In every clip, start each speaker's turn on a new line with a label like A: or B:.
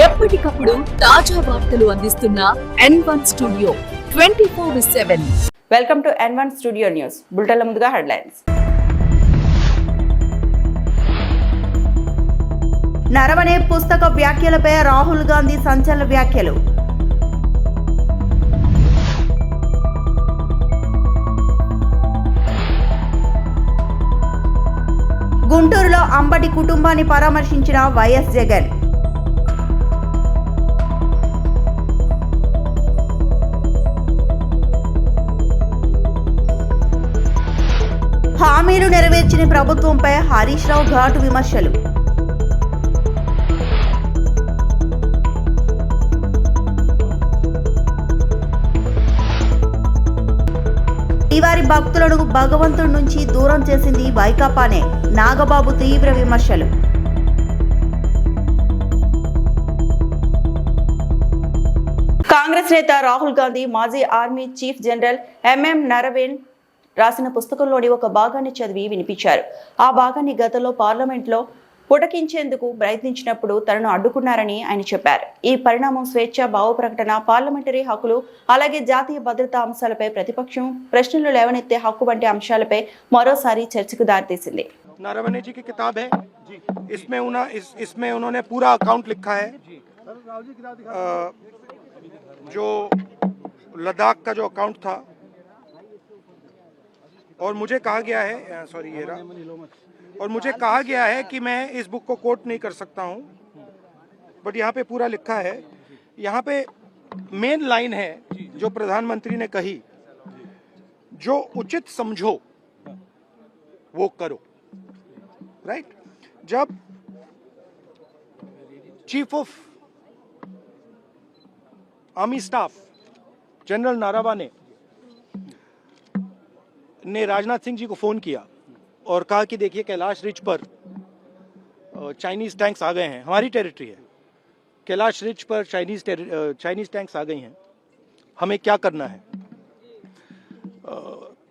A: ఎప్పటికప్పుడు తాజా వార్తలు అందిస్తున్న N1 studio 24/7.
B: Welcome to N1 studio news. బులెటిన్ల ముందుగా హెడ్లైన్స్. నరవనే పుస్తక వ్యాఖ్యలపై రాహుల్ గాంధీ సంచలన వ్యాఖ్యలు. గుంటూరులో అంబటి కుటుంబాన్ని పరామర్శించిన వైఎస్ జగన్. హామీలు నెరవేర్చిన ప్రభుత్వంపై హరీష్ రావు ఘాటు విమర్శలు. శ్రీవారి భక్తులను భగవంతుడి నుంచి దూరం చేసింది వైకాపానే, నాగబాబు తీవ్ర విమర్శలు. కాంగ్రెస్ నేత రాహుల్ గాంధీ మాజీ army chief general MM Naravane రాసిన పుస్తకంలోని ఒక భాగాన్ని చదివి వినిపించారు. ఆ భాగాన్ని గతంలో పార్లమెంట్లో ఉటకించేందుకు ప్రయత్నించినప్పుడు తనను అడ్డుకున్నారని ఆయన చెప్పారు. ఈ పరిణామం స్వేచ్ఛ భావ ప్రకటన, పార్లమెంటరీ హక్కులు, అలాగే జాతీయ భద్రతా అంశాలపై ప్రతిపక్షం ప్రశ్నలు లేవనెత్తే హక్కు వంటి అంశాలపై మరోసారి చర్చకు దారితీసింది.
C: नरवणे जी की किताब है, इसमें उन्होंने पूरा अकाउंट लिखा है. जो लद्दाख का जो अकाउंट था, और मुझे कहा गया है और मुझे कहा गया है कि मैं इस बुक को कोट नहीं कर सकता हूं, बट यहाँ पे पूरा लिखा है. यहाँ पे मेन लाइन है जो प्रधानमंत्री ने कही, जो उचित समझो वो करो. राइट? जब chief of army staff general Naravane ने राजनाथ सिंह जी को फोन किया और कहा कि देखिए कैलाश रिज पर चाइनीज टैंक्स आ गए हैं, हमारी टेरिटरी है, कैलाश रिज पर चाइनीज टैंक्स आ गई हैं, हमें क्या करना है.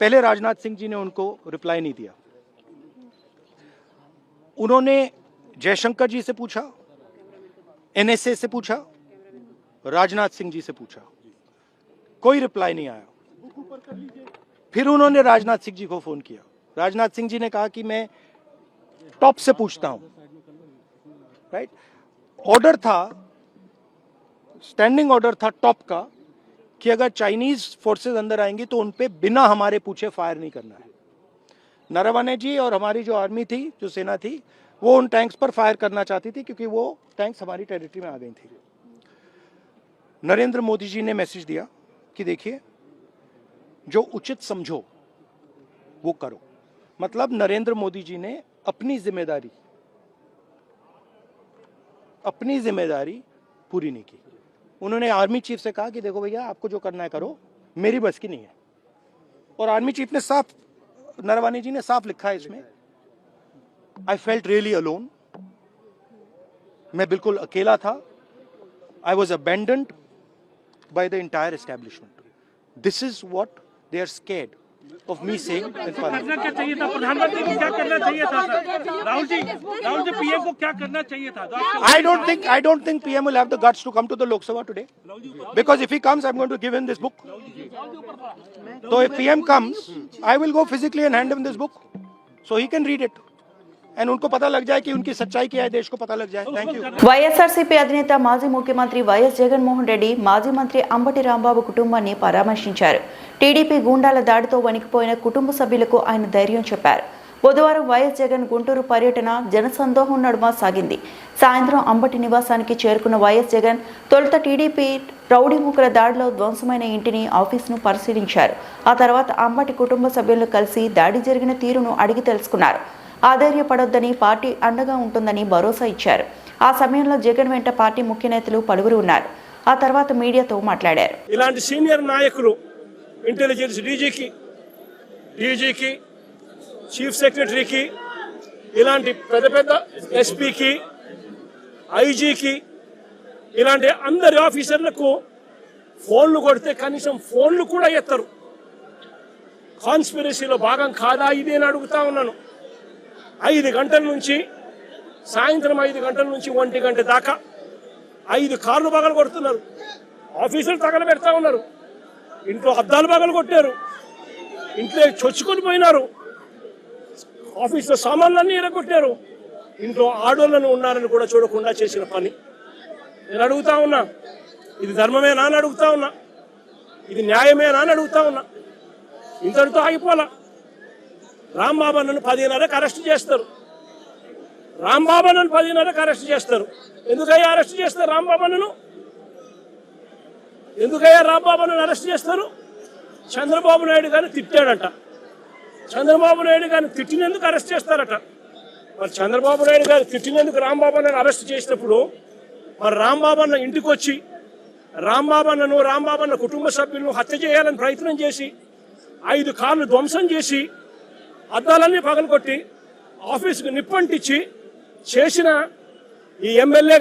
C: पहले राजनाथ सिंह जी ने उनको रिप्लाई नहीं दिया. उन्होंने जयशंकर जी से पूछा, एनएसए से पूछा, राजनाथ सिंह जी से पूछा, कोई रिप्लाई नहीं आया. फिर उन्होंने राजनाथ सिंह जी को फोन किया. राजनाथ सिंह जी ने कहा कि मैं टॉप से पूछता हूं. राइट? ऑर्डर था, स्टैंडिंग ऑर्डर था टॉप का कि अगर चाइनीज फोर्सेस अंदर आएंगी तो उन पे बिना हमारे पूछे फायर नहीं करना है. नरवणे जी और हमारी जो आर्मी थी, जो सेना थी, वो उन टैंक्स पर फायर करना चाहती थी क्योंकि वो टैंक्स हमारी टेरिटरी में आ गई थी. नरेंद्र मोदी जी ने मैसेज दिया कि देखिए, जो उचित समझो वो करो. मतलब नरेंद्र मोदी जी ने अपनी जिम्मेदारी पूरी नहीं की. उन्होंने आर्मी चीफ से कहा कि देखो भैया, आपको जो करना है करो, मेरी बस की नहीं है. और आर्मी चीफ ने साफ, नरवणे जी ने साफ लिखा है इसमें, आई फेल्ट रियली अलोन, मैं बिल्कुल अकेला था, I was abandoned by the entire establishment. This is what they are scared of me saying.
D: करना क्या चाहिए था? प्रधानमंत्री को क्या करना चाहिए था सर? राहुल जी पीएम को क्या करना चाहिए था?
C: I don't think PM will have the guts to come to the Lok Sabha today, because if he comes, I'm going to give him this book. So if PM comes, I will go physically and hand him this book so he can read it and उनको पता लग जाए कि उनकी सच्चाई क्या है, देश को पता लग जाए. Thank you.
B: వైఎస్ఆర్సీపీ అధినేత మాజీ ముఖ్యమంత్రి వైఎస్ జగన్మోహన్ రెడ్డి మాజీ మంత్రి అంబటి రాంబాబు కుటుంబాన్ని పరామర్శించారు. టీడీపీ గూండాల దాడితో వణికిపోయిన కుటుంబ సభ్యులకు ఆయన ధైర్యం చెప్పారు. బుధవారం వైఎస్ జగన్ గుంటూరు పర్యటన జనసందోహం నడుమ సాగింది. సాయంత్రం అంబటి నివాసానికి చేరుకున్న వైఎస్ జగన్ తొలుత టీడీపీ రౌడీ ముగ్గుల దాడిలో ధ్వంసమైన ఇంటిని, ఆఫీసును పరిశీలించారు. ఆ తర్వాత అంబటి కుటుంబ సభ్యులను కలిసి దాడి జరిగిన తీరును అడిగి తెలుసుకున్నారు. ఆధైర్యపడొద్దని, పార్టీ అండగా ఉంటుందని భరోసా ఇచ్చారు. ఆ సమయంలో జగన్ వెంట పార్టీ ముఖ్య నేతలు పలువురు ఉన్నారు. ఆ తర్వాత మీడియాతో మాట్లాడారు.
D: ఇలాంటి సీనియర్ నాయకులు, ఇంటెలిజెన్స్ డీజీకి, చీఫ్ సెక్రటరీకి, ఇలాంటి పెద్ద ఎస్పీకి, ఐజీకి, ఇలాంటి అందరి ఆఫీసర్లకు ఫోన్లు కొడితే కనీసం ఫోన్లు కూడా ఎత్తరు. కాన్స్పిరసీలో భాగం కాదా ఇది అని అడుగుతా ఉన్నాను. 5 గంటల నుంచి సాయంత్రం 5 గంటల నుంచి 1 గంట దాకా
E: 5 కార్లు పగలు కొడుతున్నారు, ఆఫీసులు తగలబెడతా ఉన్నారు, ఇంట్లో అద్దాలు పగలు కొట్టారు, ఇంట్లో చొచ్చుకొని పోయినారు, ఆఫీసులో సామాన్లన్నీ ఎరగొట్టారు, ఇంట్లో ఆడోళ్ళను ఉన్నారని కూడా చూడకుండా చేసిన పని. నేను అడుగుతా ఉన్నా, ఇది ధర్మమేనా అని అడుగుతా ఉన్నా, ఇది న్యాయమేనా అని అడుగుతా ఉన్నా. ఇంతటితో ఆగిపోలా. రాంబాబు అన్నను 10:30కి అరెస్ట్ చేస్తారు. రాంబాబు అన్నను 10:30కి అరెస్ట్ చేస్తారు. ఎందుకయ్యా అరెస్ట్ చేస్తారు రాంబాబు అన్నను? ఎందుకయ్యా రాంబాబు అన్నను అరెస్ట్ చేస్తారు? చంద్రబాబు నాయుడు గారిని తిట్టాడట. చంద్రబాబు నాయుడు గారిని తిట్టినందుకు అరెస్ట్ చేస్తారట. మరి చంద్రబాబు నాయుడు గారు తిట్టినందుకు రాంబాబు అన్నను అరెస్ట్ చేసినప్పుడు మరి రాంబాబు అన్న ఇంటికి వచ్చి రాంబాబు అన్న కుటుంబ సభ్యులను హత్య చేయాలని ప్రయత్నం చేసి 5 కార్లు ధ్వంసం చేసి అద్దాలన్నీ పగలగొట్టి ఆఫీసుకు నిప్పంటించి చేసిన ఈ ఎమ్మెల్యే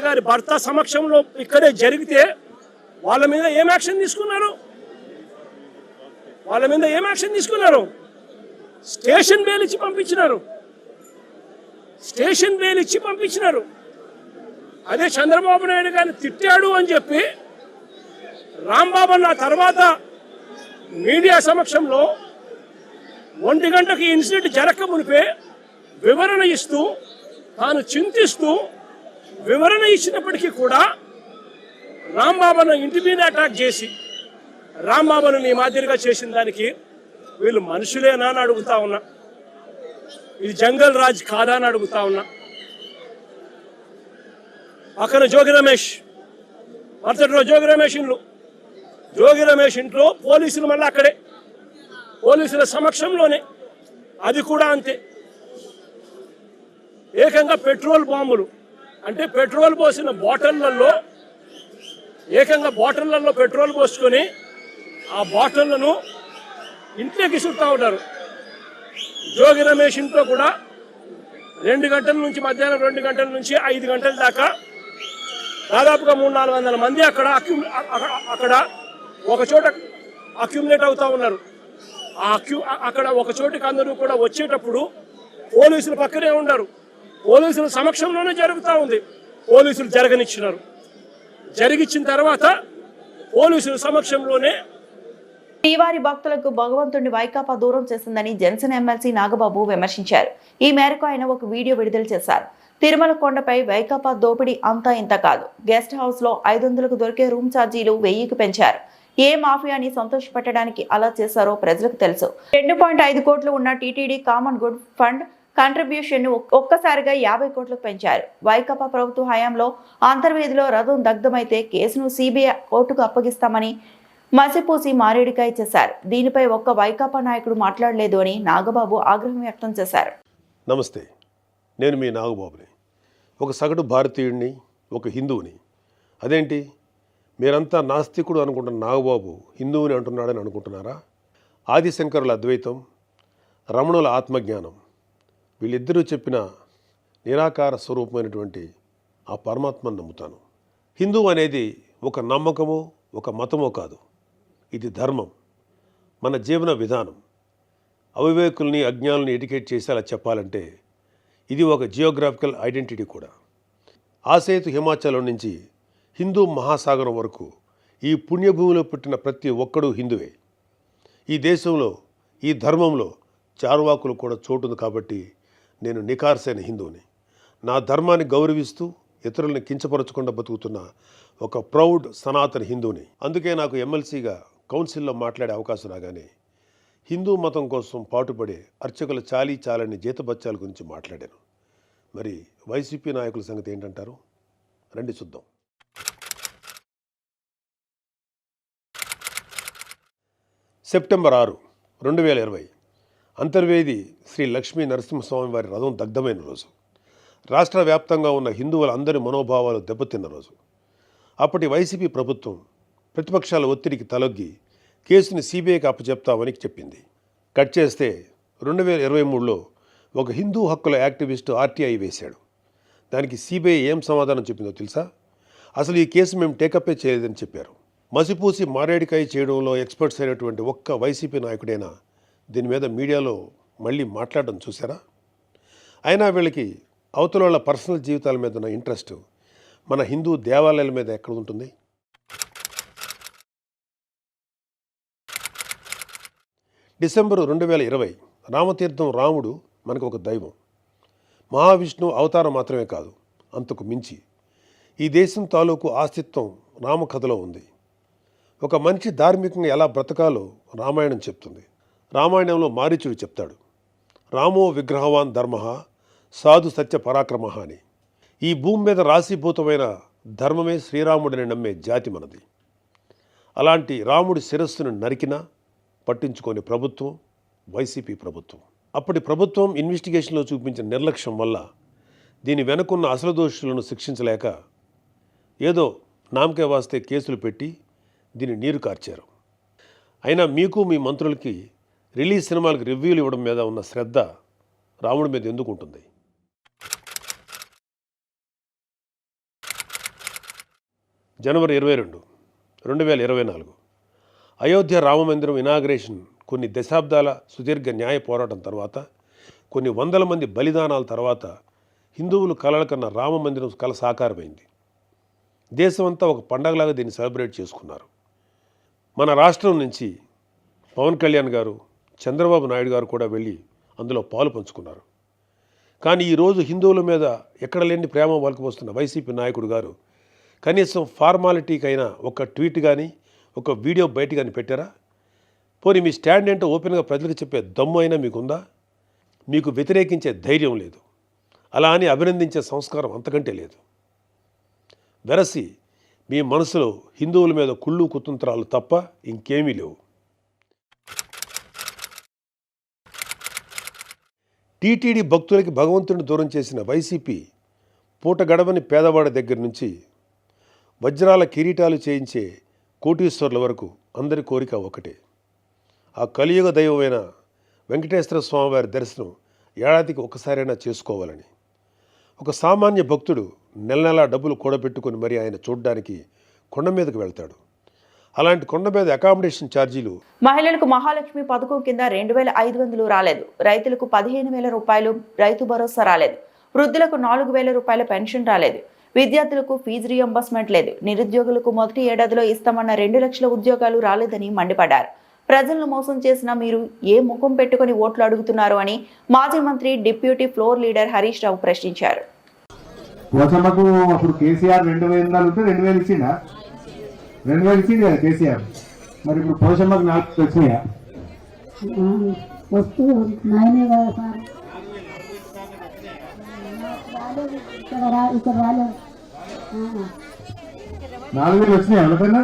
E: గారి భర్త సమక్షంలో ఇక్కడే జరిగితే వాళ్ళ మీద ఏం యాక్షన్ తీసుకున్నారు? స్టేషన్ బెయిల్ ఇచ్చి పంపించినారు. అదే చంద్రబాబు నాయుడు గారిని తిట్టాడు అని చెప్పి రాంబాబు అన్న తర్వాత మీడియా సమక్షంలో 1 గంటకి ఇన్సిడెంట్ జరగక మునిపే వివరణ ఇస్తూ తాను చింతిస్తూ వివరణ ఇచ్చినప్పటికీ కూడా రాంబాబును ఇంటి మీద అటాక్ చేసి రాంబాబును ఈ మాదిరిగా చేసిన దానికి వీళ్ళు మనుషులేనా అని అడుగుతా ఉన్నా. ఇది జంగల్ రాజ్ కాదా అని అడుగుతా ఉన్నా. పక్కన జోగి రమేష్, మరుసటి రోజు జోగి రమేష్ ఇంట్లో పోలీసులు మళ్ళీ అక్కడే పోలీసుల సమక్షంలోనే, అది కూడా అంతే. ఏకంగా పెట్రోల్ బాంబులు అంటే పెట్రోల్ పోసిన బాటిళ్లలో పెట్రోల్ పోసుకొని ఆ బాటిళ్లను ఇంట్లోకి ఇసురుతా ఉంటారు. జోగి రమేష్ ఇంట్లో కూడా 2 గంటల నుంచి మధ్యాహ్నం 2 గంటల నుంచి 5 గంటల దాకా దాదాపుగా 300-400 మంది అక్కడ ఒక చోట అక్యుములేట్ అవుతా ఉన్నారు. అక్కడ ఒక చోటికి అందరూ కూడా వచ్చేటప్పుడు పోలీసులు పక్కనే ఉన్నారు. పోలీసుల సమక్షంలోనే జరుగుతూ ఉంది. పోలీసులు జరిగిచ్చిన తర్వాత పోలీసుల సమక్షంలోనే
B: శ్రీవారి భక్తులకు భగవంతుడిని వైకాపా దూరం చేసిందని జనసేన ఎమ్మెల్సీ నాగబాబు విమర్శించారు. ఈ మేరకు ఆయన ఒక వీడియో విడుదల చేశారు. తిరుమల కొండపై వైకాపా దోపిడీ అంతా ఇంత కాదు. గెస్ట్ హౌస్ లో 500కు దొరికే రూమ్ ఛార్జీలు 1000కి పెంచారు. ఏ మాఫియాని సంతోషపెట్టడానికి అలా చేశారో ప్రజలకు తెలుసు. 2.5 కోట్లు ఉన్న TTD common good fund contribution ను ఒక్కసారిగా 50 కోట్లకు పెంచారు. వైకాపా ప్రభుత్వ హయాంలో అంతర్వేదిలో రథం దగ్ధమైతే కేసును సిబిఐ కోర్టుకు అప్పగిస్తామని మసిపూసి మారేడుకాయ చేశారు. దీనిపై ఒక్క వైకాపా నాయకుడు మాట్లాడలేదు అని నాగబాబు ఆగ్రహం వ్యక్తం చేశారు.
F: నమస్తే, నేను మీ నాగబాబుని. ఒక సగటు భారతీయుడిని, ఒక హిందువుని. అదేంటి మీరంతా నాస్తికుడు అనుకుంటున్న నాగబాబు హిందువుని అంటున్నాడని అనుకుంటున్నారా? ఆదిశంకరుల అద్వైతం, రమణుల ఆత్మజ్ఞానం, వీళ్ళిద్దరూ చెప్పిన నిరాకార స్వరూపమైనటువంటి ఆ పరమాత్మను నమ్ముతాను. హిందువు అనేది ఒక నమ్మకమో ఒక మతమో కాదు, ఇది ధర్మం, మన జీవన విధానం. అవివేకుల్ని అజ్ఞానుల్ని ఎడ్యుకేట్ చేసేలా చెప్పాలంటే ఇది ఒక జియోగ్రాఫికల్ ఐడెంటిటీ కూడా. ఆసేతు హిమాచలం నుంచి హిందూ మహాసాగరం వరకు ఈ పుణ్యభూమిలో పుట్టిన ప్రతి ఒక్కడూ హిందువే. ఈ దేశంలో ఈ ధర్మంలో చార్వాకులు కూడా చోటుంది. కాబట్టి నేను నికార్సైన హిందువుని. నా ధర్మాన్ని గౌరవిస్తూ ఇతరులను కించపరచకుండా బతుకుతున్న ఒక ప్రౌడ్ సనాతన హిందువుని. అందుకే నాకు ఎమ్మెల్సీగా కౌన్సిల్లో మాట్లాడే అవకాశం రాగానే హిందూ మతం కోసం పాటుపడే అర్చకుల చాలని జీతబత్యాల గురించి మాట్లాడాను. మరి వైసీపీ నాయకుల సంగతి ఏంటంటారు? రండి చూద్దాం. సెప్టెంబర్ 6, 2020 అంతర్వేది శ్రీ లక్ష్మీ నరసింహస్వామి వారి రథం దగ్ధమైన రోజు. రాష్ట్ర వ్యాప్తంగా ఉన్న హిందువులందరి మనోభావాలు దెబ్బతిన్న రోజు. అప్పటి వైసీపీ ప్రభుత్వం ప్రతిపక్షాల ఒత్తిడికి తలొగ్గి కేసుని సిబిఐకి అప్పచెప్తామని చెప్పింది. కట్ చేస్తే 2023లో ఒక హిందూ హక్కుల యాక్టివిస్టు ఆర్టీఐ వేశాడు. దానికి సిబిఐ ఏం సమాధానం చెప్పిందో తెలుసా? అసలు ఈ కేసు మేము టేకప్పే చేయలేదని చెప్పారు. మసిపూసి మారేడికాయ చేయడంలో ఎక్స్పర్ట్స్ అయినటువంటి ఒక్క వైసీపీ నాయకుడైనా దీని మీద మీడియాలో మళ్ళీ మాట్లాడడం చూసారా? అయినా వీళ్ళకి అవతల వాళ్ళ పర్సనల్ జీవితాల మీద ఉన్న ఇంట్రెస్ట్ మన హిందూ దేవాలయాల మీద ఎక్కడ ఉంటుంది? డిసెంబరు 2020 రామతీర్థం రాముడు మనకు ఒక దైవం. మహావిష్ణు అవతారం మాత్రమే కాదు, అంతకు మించి ఈ దేశం తాలూకు ఆస్తిత్వం రామకథలో ఉంది. ఒక మనిషి ధార్మికంగా ఎలా బ్రతకాలో రామాయణం చెప్తుంది. రామాయణంలో మారీచుడు చెప్తాడు, రామో విగ్రహవాన్ ధర్మ సాధు సత్య పరాక్రమ అని. ఈ భూమి మీద రాశీభూతమైన ధర్మమే శ్రీరాముడిని నమ్మే జాతి మనది. అలాంటి రాముడి శిరస్సును నరికినా పట్టించుకోని ప్రభుత్వం వైసీపీ ప్రభుత్వం. అప్పటి ప్రభుత్వం ఇన్వెస్టిగేషన్లో చూపించిన నిర్లక్ష్యం వల్ల దీని వెనుకున్న అసలు దోషులను శిక్షించలేక ఏదో నామకే వాస్తే కేసులు పెట్టి దీన్ని నీరు కార్చారు. అయినా మీకు మీ మంత్రులకి రిలీజ్ సినిమాలకు రివ్యూలు ఇవ్వడం మీద ఉన్న శ్రద్ధ రాముడి మీద ఎందుకు ఉంటుంది? జనవరి 22, 2024 అయోధ్య రామమందిరం ఇనాగ్రేషన్ కొన్ని దశాబ్దాల సుదీర్ఘ న్యాయ పోరాటం తర్వాత, కొన్ని వందల మంది బలిదానాల తర్వాత హిందువులు కలల కన్నా రామమందిరం కల సాకారమైంది. దేశమంతా ఒక పండగలాగా దీన్ని సెలబ్రేట్ చేసుకున్నారు. మన రాష్ట్రం నుంచి పవన్ కళ్యాణ్ గారు, చంద్రబాబు నాయుడు గారు కూడా వెళ్ళి అందులో పాలు పంచుకున్నారు. కానీ ఈరోజు హిందువుల మీద ఎక్కడ లేని ప్రేమ వలకపోస్తున్న వైసీపీ నాయకుడు గారు కనీసం ఫార్మాలిటీకైనా ఒక ట్వీట్ కానీ ఒక వీడియో బయట కానీ పెట్టారా? పోనీ మీ స్టాండ్ ఏంటో ఓపెన్గా ప్రజలకు చెప్పే దమ్ము అయినా మీకుందా? మీకు వ్యతిరేకించే ధైర్యం లేదు, అలా అని అభినందించే సంస్కారం అంతకంటే లేదు. వెరసి మీ మనసులో హిందువుల మీద కుళ్ళు కుతంత్రాలు తప్ప ఇంకేమీ లేవు. టీటీడీ భక్తులకి భగవంతుడిని దూరం చేసిన వైసీపీ పూట గడవని పేదవాడి దగ్గర నుంచి వజ్రాల కిరీటాలు చేయించే కోటీశ్వర్ల వరకు అందరి కోరిక ఒకటే, ఆ కలియుగ దైవమైన వెంకటేశ్వర స్వామివారి దర్శనం ఏడాదికి ఒకసారైనా చేసుకోవాలని. ఒక సామాన్య భక్తుడు నెల నెలా డబ్బులు కూడబెట్టుకుని మరి ఆయన చూడడానికి కొండ మీదకు వెళ్తాడు. అలాంటి కొండ మీద అకామిడేషన్ ఛార్జీలు.
B: మహిళలకు మహాలక్ష్మి పథకం కింద 2500 రాలేదు. రైతులకు 15,000 రూపాయలు రైతు భరోసా రాలేదు. వృద్ధులకు 4,000 రూపాయల పెన్షన్ రాలేదు. విద్యార్థులకు ఫీజు రియంబర్స్మెంట్ లేదు. నిరుద్యోగులకు మొదటి ఏడాదిలో ఇస్తామన్న 2 లక్షల ఉద్యోగాలు రాలేదని మండిపడ్డారు. ప్రజలను మోసం చేసిన మీరు ఏ ముఖం పెట్టుకుని ఓట్లు అడుగుతున్నారు అని మాజీ మంత్రి deputy floor leader Harish Rao ప్రశ్నించారు.
G: పోచమ్మకు అప్పుడు కేసీఆర్ 2,000 ఉంటే 2,000 ఇచ్చిందా? 2,000 ఇచ్చింది కదా కేసీఆర్. మరి ఇప్పుడు పోచమ్మకు 4 వచ్చినాయా?
H: వస్తూ
G: 4,000 వచ్చినాయి ఎవరికన్నా?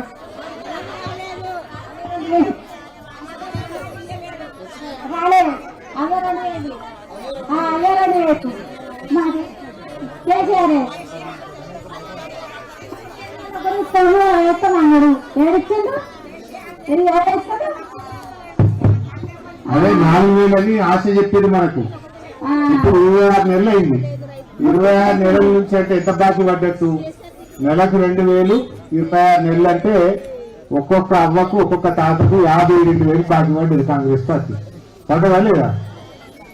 G: అదే 4,000 అని ఆశ చెప్పింది మనకు. ఇప్పుడు 26 నెలలు అయింది. 26 నెలల నుంచి అంటే ఎంత బాకీ పడ్డట్టు? నెలకు 2,000, 26 నెలలు అంటే ఒక్కొక్క అవ్వకు ఒక్కొక్క తాతకు 52,000 బాకీ పడ్డది కాంగ్రెస్ పార్టీ. పడ్డదా లేదా?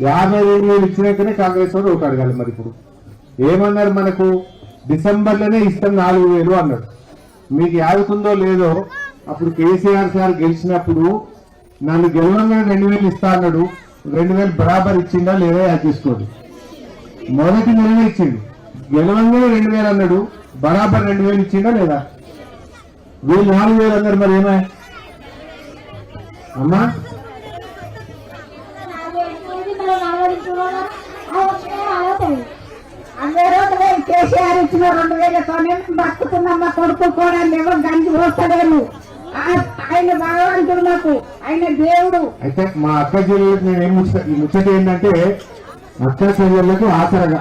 G: 52,000 ఇచ్చినాకనే కాంగ్రెస్ వాడు ఒకటి అడగాలి. మరి ఇప్పుడు ఏమన్నారు? మనకు డిసెంబర్లోనే ఇస్తాం 4,000 అన్నారు. మీకు యాదుకుందో లేదో, అప్పుడు కేసీఆర్ సార్ గెలిచినప్పుడు నన్ను గెలవంగానే 2,000 ఇస్తా అన్నాడు. 2,000 బరాబర్ ఇచ్చిందా లేదా అది తీసుకోండి. మొదటి నెలనే ఇచ్చిండు. గెలవంగానే 2,000 అన్నాడు, బరాబర్ 2,000 ఇచ్చిందా లేదా? వీళ్ళు 4,000 అన్నారు. మరి ఏమా అమ్మా?
H: కేసీఆర్ ఇచ్చిన 2,000తోనే బతుకుతున్నమ్మ. కొడుకు కూడా లేవో గంజి పోస్తలేరు. ఆయన భగవంతుడు, మాకు ఆయన దేవుడు.
G: అయితే మా అక్క చెల్లెలకు నేను ఏం ముచ్చట ఏంటంటే, అక్క చెల్లెళ్లకు ఆసరగా,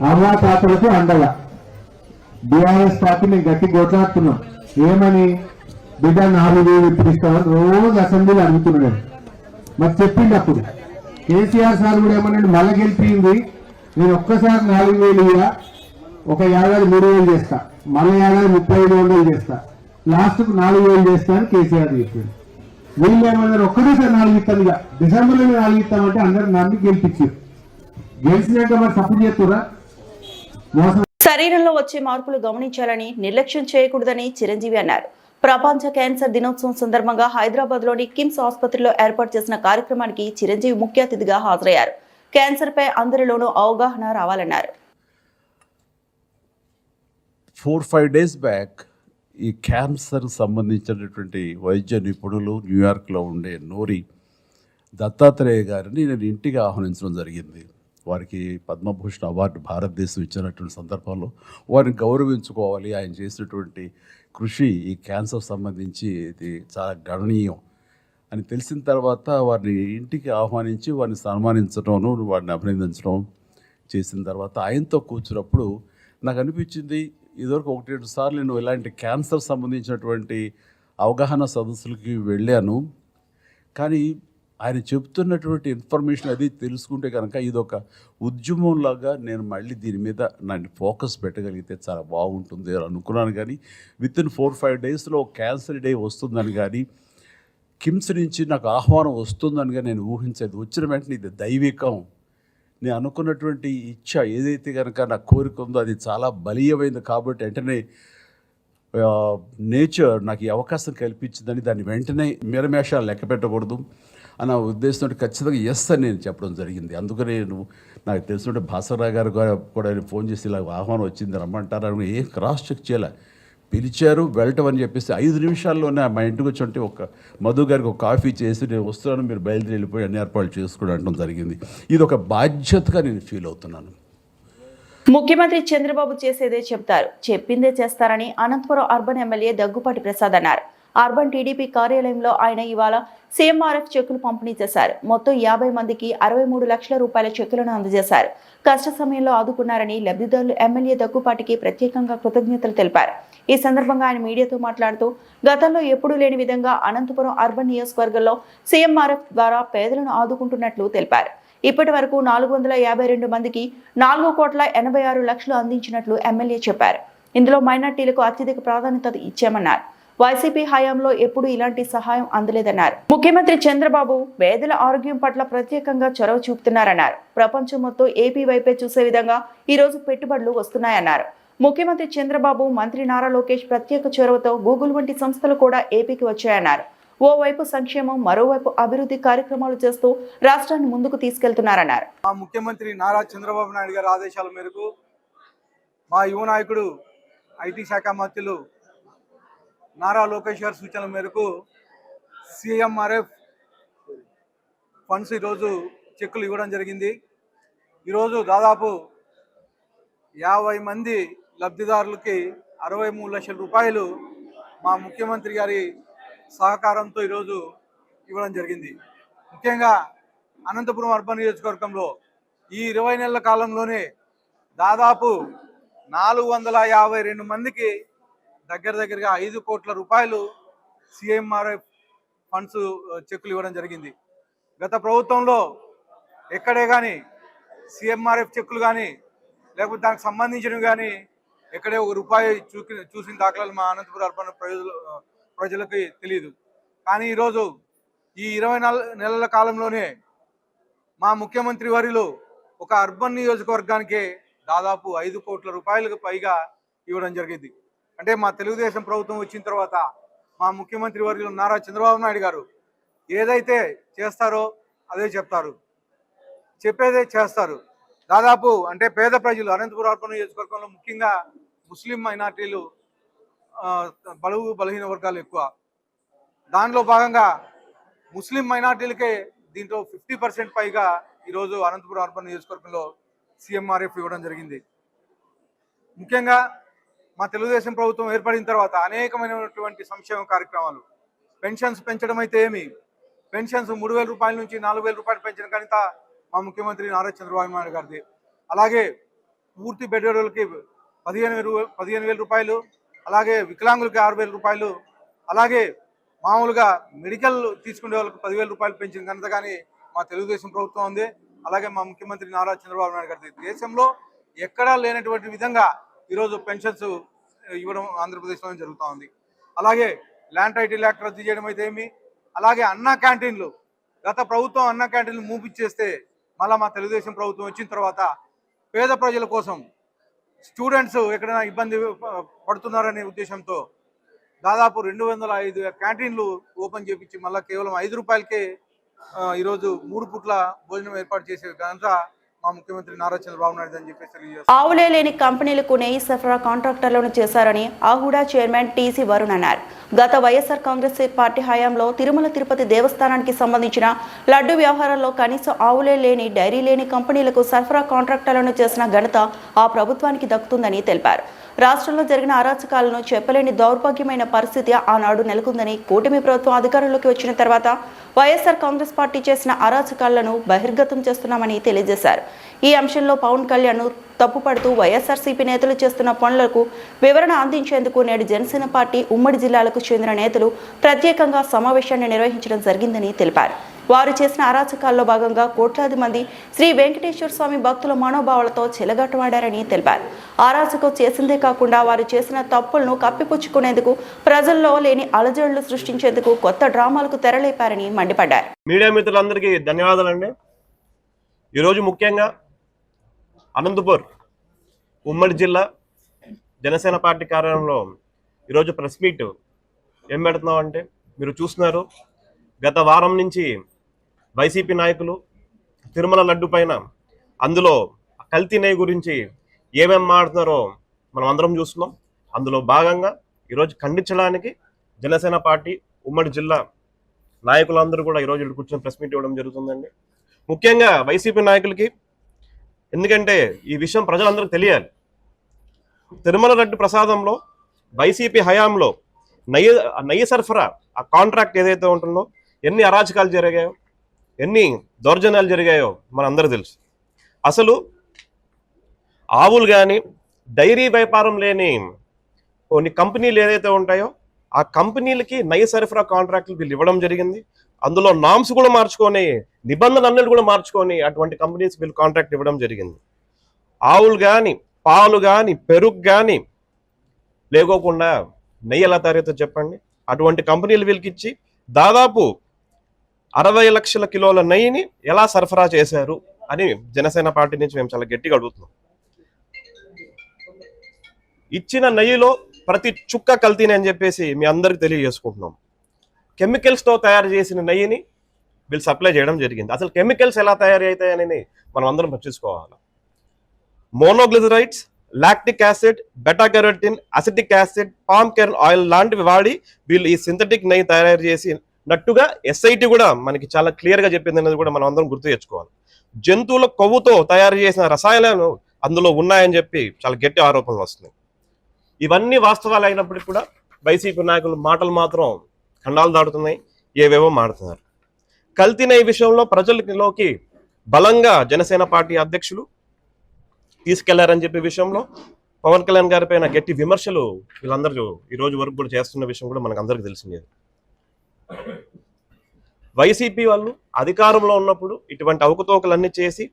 G: అవ్వ తాతలకు అండగా బీఆర్ఎస్ పార్టీ మేము గట్టి కొట్లాడుతున్నాం. ఏమని? బిడ్డ 4,000 ఇప్పుడు ఇస్తామని రోజు అసెంబ్లీలో అడుగుతున్నాడు. మరి చెప్పింది అప్పుడు కేసీఆర్ సార్ కూడా ఏమన్నాడు, మళ్ళీ గెలిపింది నేను ఒక్కసారి 4,000 ఇయ్య, ఒక ఏడాది 3,000 చేస్తా, మళ్ళీ ఏడాది 35,000 చేస్తా, లాస్ట్కు 4,000 చేస్తా అని కేసీఆర్ చెప్పింది. వీళ్ళు ఏమన్నారు? ఒక్కటేసారి 4 ఇస్తాను, ఇక డిసెంబర్లోనే 4 ఇస్తామంటే అందరు నమ్మి గెలిపించారు. గెలిచినాక మరి సపోర్ట్ చేస్తురా? మోసం.
B: శరీరంలో వచ్చే మార్పులు గమనించాలని, నిర్లక్ష్యం చేయకూడదని చిరంజీవి అన్నారు. ప్రపంచ క్యాన్సర్ దినోత్సవం సందర్భంగా హైదరాబాద్లోని కిమ్స్ ఆసుపత్రిలో ఏర్పాటు చేసిన కార్యక్రమానికి చిరంజీవి ముఖ్య అతిథిగా హాజరయ్యారు. క్యాన్సర్పై అందరిలోనూ అవగాహన రావాలన్నారు.
I: 4-5 days బ్యాక్ ఈ క్యాన్సర్ సంబంధించినటువంటి వైద్య నిపుణులు న్యూయార్క్లో ఉండే నోరి దత్తాత్రేయ గారిని నేను ఇంటికి ఆహ్వానించడం జరిగింది. వారికి పద్మభూషణ్ అవార్డు భారతదేశం ఇచ్చినటువంటి సందర్భంలో వారిని గౌరవించుకోవాలి. ఆయన చేసినటువంటి కృషి ఈ క్యాన్సర్ సంబంధించి ఇది చాలా గణనీయం అని తెలిసిన తర్వాత వారిని ఇంటికి ఆహ్వానించి వారిని సన్మానించడం, వారిని అభినందించడం చేసిన తర్వాత ఆయనతో కూర్చున్నప్పుడు నాకు అనిపించింది, ఇదివరకు 1-2 సార్లు నేను ఇలాంటి క్యాన్సర్ సంబంధించినటువంటి అవగాహన సదస్సులకి వెళ్ళాను. కానీ ఆయన చెప్తున్నటువంటి ఇన్ఫర్మేషన్ అది తెలుసుకుంటే కనుక ఇదొక ఉద్యమంలాగా నేను మళ్ళీ దీని మీద నన్ను ఫోకస్ పెట్టగలిగితే చాలా బాగుంటుంది అని అనుకున్నాను. కానీ వితిన్ 4-5 daysలో క్యాన్సర్ డే వస్తుందని కానీ కిమ్స్ నుంచి నాకు ఆహ్వానం వస్తుందని కానీ నేను ఊహించేది. వచ్చిన వెంటనే ఇది దైవికం, నేను అనుకున్నటువంటి ఇచ్చ ఏదైతే కనుక నా కోరిక ఉందో అది చాలా బలీయమైంది. కాబట్టి వెంటనే నేచర్ నాకు ఈ అవకాశం కల్పించిందని దాన్ని వెంటనే మిరమేషాలు లెక్క పెట్టకూడదు అన్న ఉద్దేశంతో ఖచ్చితంగా ఎస్ అని నేను చెప్పడం జరిగింది. అందుకని నాకు తెలిసినట్టు భాస్కరరావు గారు కూడా ఫోన్ చేసి ఇలా ఆహ్వానం వచ్చింది రమ్మంటారు. ఏం క్రాస్ చెక్ చేయలే, పిలిచారు వెళ్ళటం అని చెప్పేసి 5 నిమిషాల్లోనే మా ఇంటికి వచ్చి ఒక మధు గారికి ఒక కాఫీ చేసి నేను వస్తున్నాను, మీరు బయలుదేరి వెళ్ళిపోయి అన్ని ఏర్పాట్లు చేసుకోవడం అనడం జరిగింది. ఇది ఒక బాధ్యతగా నేను ఫీల్ అవుతున్నాను.
B: ముఖ్యమంత్రి చంద్రబాబు చేసేదే చెప్తారు, చెప్పిందే చేస్తారని అనంతపురం అర్బన్ ఎమ్మెల్యే దగ్గుపాటి ప్రసాద్ అన్నారు. అర్బన్ టీడీపీ కార్యాలయంలో ఆయన ఇవాళ సీఎంఆర్ఎఫ్ చెక్కులు పంపిణీ చేశారు. మొత్తం 50 మందికి 63 లక్షల రూపాయల చెక్కులను అందజేశారు. కష్ట సమయంలో ఆదుకున్నారని లబ్ధిదారులు ఎమ్మెల్యే దగ్గుపాటికి ప్రత్యేకంగా కృతజ్ఞతలు తెలిపారు. ఈ సందర్భంగా ఆయన మీడియాతో మాట్లాడుతూ గతంలో ఎప్పుడూ లేని విధంగా అనంతపురం అర్బన్ నియోజకవర్గంలో సీఎంఆర్ఎఫ్ ద్వారా పేదలను ఆదుకుంటున్నట్లు తెలిపారు. ఇప్పటి వరకు 452 మందికి 4,86,00,000 అందించినట్లు ఎమ్మెల్యే చెప్పారు. ఇందులో మైనార్టీలకు అత్యధిక ప్రాధాన్యత ఇచ్చామన్నారు. వైసీపీ హయాంలో ఎప్పుడూ ఇలాంటి సహాయం అందలేదన్నారు. ముఖ్యమంత్రి చంద్రబాబు పేదల ఆరోగ్యం పట్ల ప్రత్యేకంగా చొరవ చూపుతున్నారన్నారు. ప్రపంచం మొత్తం ఏపీ వైపే చూసే విధంగా ఈ రోజు పెట్టుబడులు వస్తున్నాయన్నారు. ముఖ్యమంత్రి చంద్రబాబు, మంత్రి నారా లోకేష్ ప్రత్యేక చొరవతో గూగుల్ వంటి సంస్థలు కూడా ఏపీకి వచ్చాయన్నారు. ఓవైపు సంక్షేమం, మరోవైపు అభివృద్ధి కార్యక్రమాలు చేస్తూ రాష్ట్రాన్ని ముందుకు తీసుకెళ్తున్నారన్నారు.
J: మా ముఖ్యమంత్రి నారా చంద్రబాబు నాయుడు గారి ఆదేశాల మేరకు మా యువ నాయకుడు ఐటీ శాఖ మంత్రులు నారా లోకేష్ గారి సూచనల మేరకు సీఎంఆర్ఎఫ్ ఫండ్స్ ఈరోజు చెక్కులు ఇవ్వడం జరిగింది. ఈరోజు దాదాపు 50 మంది లబ్ధిదారులకి 63 లక్షల రూపాయలు మా ముఖ్యమంత్రి గారి సహకారంతో ఈరోజు ఇవ్వడం జరిగింది. ముఖ్యంగా అనంతపురం అర్బన్ నియోజకవర్గంలో ఈ 20 నెలల కాలంలోనే దాదాపు 452 మందికి దగ్గరగా 5 కోట్ల రూపాయలు సీఎంఆర్ఎఫ్ ఫండ్స్ చెక్కులు ఇవ్వడం జరిగింది. గత ప్రభుత్వంలో ఎక్కడే కానీ సీఎంఆర్ఎఫ్ చెక్కులు కానీ లేకపోతే దానికి సంబంధించినవి కానీ ఎక్కడే ₹1 చూసిన దాఖలాలు మా అనంతపురం అర్బన్ ప్రజలకి తెలియదు. కానీ ఈరోజు ఈ 20 నెలల కాలంలోనే మా ముఖ్యమంత్రి వర్యులు ఒక అర్బన్ నియోజకవర్గానికి దాదాపు 5 కోట్ల రూపాయలకు పైగా ఇవ్వడం జరిగింది. అంటే మా తెలుగుదేశం ప్రభుత్వం వచ్చిన తర్వాత మా ముఖ్యమంత్రి వర్యులు నారా చంద్రబాబు నాయుడు గారు ఏదైతే చేస్తారో అదే చెప్తారు, చెప్పేదే చేస్తారు. దాదాపు అంటే పేద ప్రజలు అనంతపురం అర్బన్ నియోజకవర్గంలో ముఖ్యంగా ముస్లిం మైనార్టీలు, బలుగు బలహీన వర్గాలు ఎక్కువ. దానిలో భాగంగా ముస్లిం మైనార్టీలకే దీంట్లో 50% పైగా ఈరోజు అనంతపురం అర్బన్ నియోజకవర్గంలో సీఎంఆర్ఎఫ్ ఇవ్వడం జరిగింది. ముఖ్యంగా మా తెలుగుదేశం ప్రభుత్వం ఏర్పడిన తర్వాత అనేకమైనటువంటి సంక్షేమ కార్యక్రమాలు, పెన్షన్స్ పెంచడం అయితే ఏమి, పెన్షన్స్ 3,000 రూపాయల నుంచి 4,000 రూపాయలు పెంచిన ఘనత మా ముఖ్యమంత్రి నారా చంద్రబాబు నాయుడు గారిది. అలాగే పూర్తి బెడ్డోళ్ళకి 15,000 రూపాయలు, అలాగే వికలాంగులకి 6,000 రూపాయలు, అలాగే మామూలుగా మెడికల్ తీసుకునే వాళ్ళకి 10,000 రూపాయలు పెంచిన ఘనత కానీ మా తెలుగుదేశం ప్రభుత్వం ఉంది. అలాగే మా ముఖ్యమంత్రి నారా చంద్రబాబు నాయుడు గారిది. దేశంలో ఎక్కడా లేనటువంటి విధంగా ఈరోజు పెన్షన్స్ ఇవ్వడం ఆంధ్రప్రదేశ్లో జరుగుతూ ఉంది. అలాగే ల్యాండ్ టైటిల్ యాక్ట్ రద్దు చేయడం అయితే ఏమి, అలాగే అన్నా క్యాంటీన్లు, గత ప్రభుత్వం అన్నా క్యాంటీన్లు మూపిచ్చేస్తే మళ్ళీ మా తెలుగుదేశం ప్రభుత్వం వచ్చిన తర్వాత పేద ప్రజల కోసం స్టూడెంట్స్ ఎక్కడైనా ఇబ్బంది పడుతున్నారనే ఉద్దేశంతో దాదాపు 205 క్యాంటీన్లు ఓపెన్ చేపించి మళ్ళీ కేవలం 5 రూపాయలకే ఈరోజు 3 పూట్ల భోజనం ఏర్పాటు చేసే ఘనత మా ముఖ్యమంత్రి నారా చంద్రబాబు నాయుడు అని చెప్పేసి తెలియజేస్తారు.
B: ఆవులే లేని కంపెనీలకు నెయ్యి సరఫరా కాంట్రాక్టర్లను చేశారని ఆహుడా చైర్మన్ టీసీ వరుణ్ అన్నారు. గత వైఎస్ఆర్ కాంగ్రెస్ పార్టీ హయాంలో తిరుమల తిరుపతి దేవస్థానానికి సంబంధించిన లడ్డు వ్యవహారంలో కనీసం ఆవులే లేని డైరీ లేని కంపెనీలకు సరఫరా కాంట్రాక్టర్లను చేసిన ఘనత ఆ ప్రభుత్వానికి దక్కుతుందని తెలిపారు. రాష్ట్రంలో జరిగిన అరాచకాలను చెప్పలేని దౌర్భాగ్యమైన పరిస్థితి ఆనాడు నెలకొందని, కూటమి ప్రభుత్వం అధికారంలోకి వచ్చిన తర్వాత వైఎస్ఆర్ కాంగ్రెస్ పార్టీ చేసిన అరాచకాలను బహిర్గతం చేస్తున్నామని తెలియజేశారు. ఈ అంశంలో పవన్ కళ్యాణ్ తప్పుపడుతూ వైఎస్ఆర్సీపీ నేతలు చేస్తున్న పనులకు వివరణ అందించేందుకు నేడు జనసేన పార్టీ ఉమ్మడి జిల్లాలకు చెందిన నేతలు ప్రత్యేకంగా సమావేశాన్ని నిర్వహించడం జరిగిందని తెలిపారు. వారు చేసిన అరాచకాల్లో భాగంగా కోట్లాది మంది శ్రీ వెంకటేశ్వర స్వామి భక్తుల మనోభావాలతో చెలగాటమాడారని తెలిపారు. అరాచకం చేసిందే కాకుండా వారు చేసిన తప్పులను కప్పిపుచ్చుకునేందుకు ప్రజల్లో లేని అలజడులు సృష్టించేందుకు కొత్త డ్రామాలకు తెరలేపారని మండిపడ్డారు.
K: మీడియా మిత్రులందరికీ ధన్యవాదాలండి. ఈరోజు ముఖ్యంగా అనంతపూర్ ఉమ్మడి జిల్లా జనసేన పార్టీ కార్యాలయంలో ఈరోజు ప్రెస్ మీట్ ఏం పెడుతున్నామంటే, మీరు చూస్తున్నారు గత వారం నుంచి వైసీపీ నాయకులు తిరుమల లడ్డు పైన అందులో కల్తీ నెయ్యి గురించి ఏమేమి మాట్లాడుతున్నారో మనం అందరం చూస్తున్నాం. అందులో భాగంగా ఈరోజు ఖండించడానికి జనసేన పార్టీ ఉమ్మడి జిల్లా నాయకులందరూ కూడా ఈరోజు ఇక్కడ కూర్చొని ప్రెస్ మీట్ ఇవ్వడం జరుగుతుందండి. ముఖ్యంగా వైసీపీ నాయకులకి, ఎందుకంటే ఈ విషయం ప్రజలందరికీ తెలియాలి. తిరుమల లడ్డు ప్రసాదంలో వైసీపీ హయాంలో నెయ్యి సరఫరా ఆ కాంట్రాక్ట్ ఏదైతే ఉంటుందో ఎన్ని అరాచకాలు జరిగాయో, ఎన్ని దౌర్జన్యాలు జరిగాయో మనందరూ తెలుసు. అసలు ఆవులు కానీ డైరీ వ్యాపారం లేని కొన్ని కంపెనీలు ఏదైతే ఉంటాయో ఆ కంపెనీలకి నెయ్యి సరఫరా కాంట్రాక్టులు వీళ్ళు ఇవ్వడం జరిగింది. అందులో నామ్స్ కూడా మార్చుకొని, నిబంధనలు కూడా మార్చుకొని అటువంటి కంపెనీస్ వీళ్ళు కాంట్రాక్ట్ ఇవ్వడం జరిగింది. ఆవులు కానీ పాలు కానీ పెరుగు కానీ లేకోకుండా నెయ్యి ఎలా తయారైతే చెప్పండి. అటువంటి కంపెనీలు వీళ్ళకి ఇచ్చి దాదాపు 60 లక్షల కిలోల నెయ్యిని ఎలా సరఫరా చేశారు అని జనసేన పార్టీ నుంచి మేము చాలా గట్టిగా అడుగుతున్నాం. ఇచ్చిన నెయ్యిలో ప్రతి చుక్క కల్తీని అని చెప్పేసి మీ అందరికి తెలియజేసుకుంటున్నాం. కెమికల్స్తో తయారు చేసిన నెయ్యిని వీళ్ళు సప్లై చేయడం జరిగింది. అసలు కెమికల్స్ ఎలా తయారు అవుతాయని మనం అందరం పట్టించుకోవాలి. Monoglycerides, lactic acid, beta carotene, acetic acid, palm kernel oil లాంటివి వాడి వీళ్ళు ఈ సింథటిక్ నెయ్యి తయారు చేసినట్టుగా ఎస్ఐటి కూడా మనకి చాలా క్లియర్గా చెప్పింది అనేది కూడా మనం అందరం గుర్తు తెచ్చుకోవాలి. జంతువుల కొవ్వుతో తయారు చేసిన రసాయనాలు అందులో ఉన్నాయని చెప్పి చాలా గట్టి ఆరోపణలు వస్తున్నాయి. ఇవన్నీ వాస్తవాలు అయినప్పటికీ కూడా వైసీపీ నాయకులు మాటలు మాత్రం ఖండాలు దాటుతున్నాయి, ఏవేవో మాడుతున్నారు. కల్తీ నెయ్యి విషయంలో ప్రజలలోకి బలంగా జనసేన పార్టీ అధ్యక్షులు తీసుకెళ్లారని చెప్పే విషయంలో పవన్ కళ్యాణ్ గారి పైన గట్టి విమర్శలు వీళ్ళందరూ ఈ రోజు వరకు కూడా చేస్తున్న విషయం కూడా మనకు అందరికీ తెలిసిందే. వైసీపీ వాళ్ళు అధికారంలో ఉన్నప్పుడు ఇటువంటి అవకతవకలన్నీ చేసి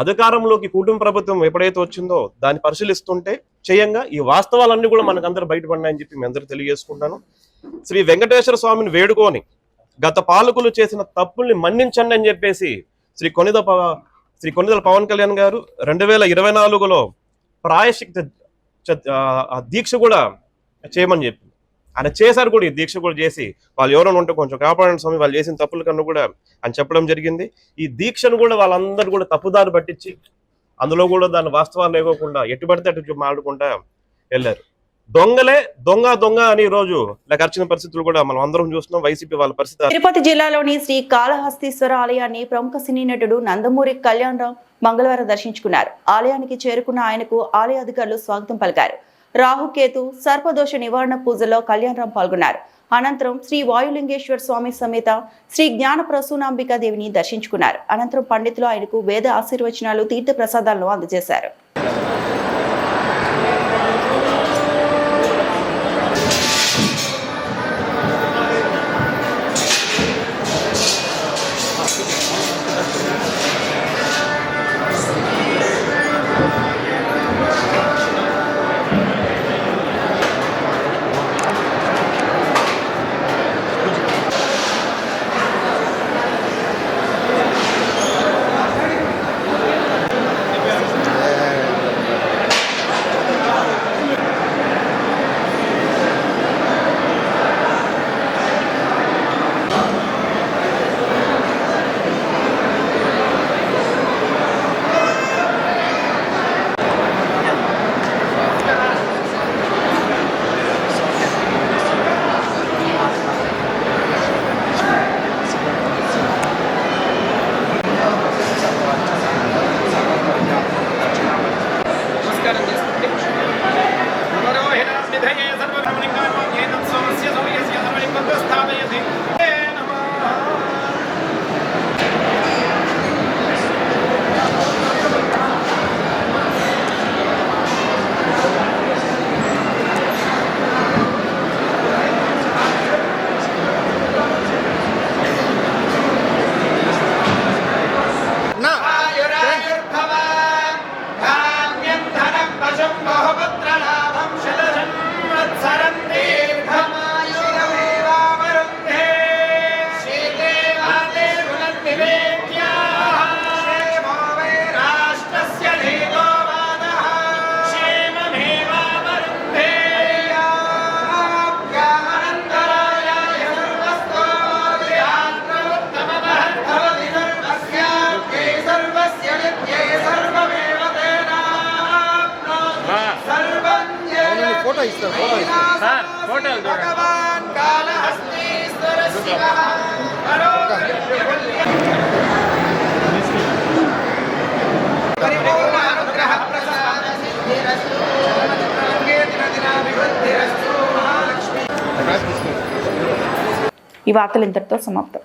K: అధికారంలోకి కూటమి ప్రభుత్వం ఎప్పుడైతే వచ్చిందో దాన్ని పరిశీలిస్తుంటే చేయంగా ఈ వాస్తవాలన్నీ కూడా మనకు అందరూ బయటపడినాయని చెప్పి మీ అందరూ తెలియజేసుకుంటాను. శ్రీ వెంకటేశ్వర స్వామిని వేడుకొని గత పాలకులు చేసిన తప్పుల్ని మన్నించండి అని చెప్పేసి శ్రీ కొనిదల పవన్ కళ్యాణ్ గారు 2024లో ప్రాయశ్చిత్త దీక్ష కూడా చేయమని చెప్పి ఆయన చేశారు కూడా. ఈ దీక్ష కూడా చేసి వాళ్ళు ఎవరైనా ఉంటే కొంచెం కాపాడండి స్వామి, వాళ్ళు చేసిన తప్పుల కన్నా కూడా అని చెప్పడం జరిగింది. ఈ దీక్షను కూడా వాళ్ళందరూ కూడా తప్పుదారి పట్టించి అందులో కూడా దాని వాస్తవాలు లేకోకుండా ఎటు పడితే అటు మాడుకుంటా వెళ్ళారు. దొంగలే దొంగ అని ఈ రోజు ఖర్చిన పరిస్థితులు కూడా మనం అందరం చూస్తున్నాం. వైసీపీ వాళ్ళ పరిస్థితి.
B: తిరుపతి జిల్లాలోని శ్రీ కాళహస్తీశ్వర ఆలయాన్ని ప్రముఖ సినీ నటుడు నందమూరి కళ్యాణరావు మంగళవారం దర్శించుకున్నారు. ఆలయానికి చేరుకున్న ఆయనకు ఆలయ అధికారులు స్వాగతం పలికారు. రాహుకేతు సర్పదోష నివారణ పూజలో కళ్యాణరావు పాల్గొన్నారు. అనంతరం శ్రీ వాయులింగేశ్వర స్వామి సమేత శ్రీ జ్ఞాన ప్రసూనాంబికా దేవిని దర్శించుకున్నారు. అనంతరం పండితులు ఆయనకు వేద ఆశీర్వచనాలు, తీర్థ ప్రసాదాలను అందజేశారు.
L: నమస్కారం చేసుకుంటే
B: ఈ వార్తలు ఇంతటితో సమాప్తం.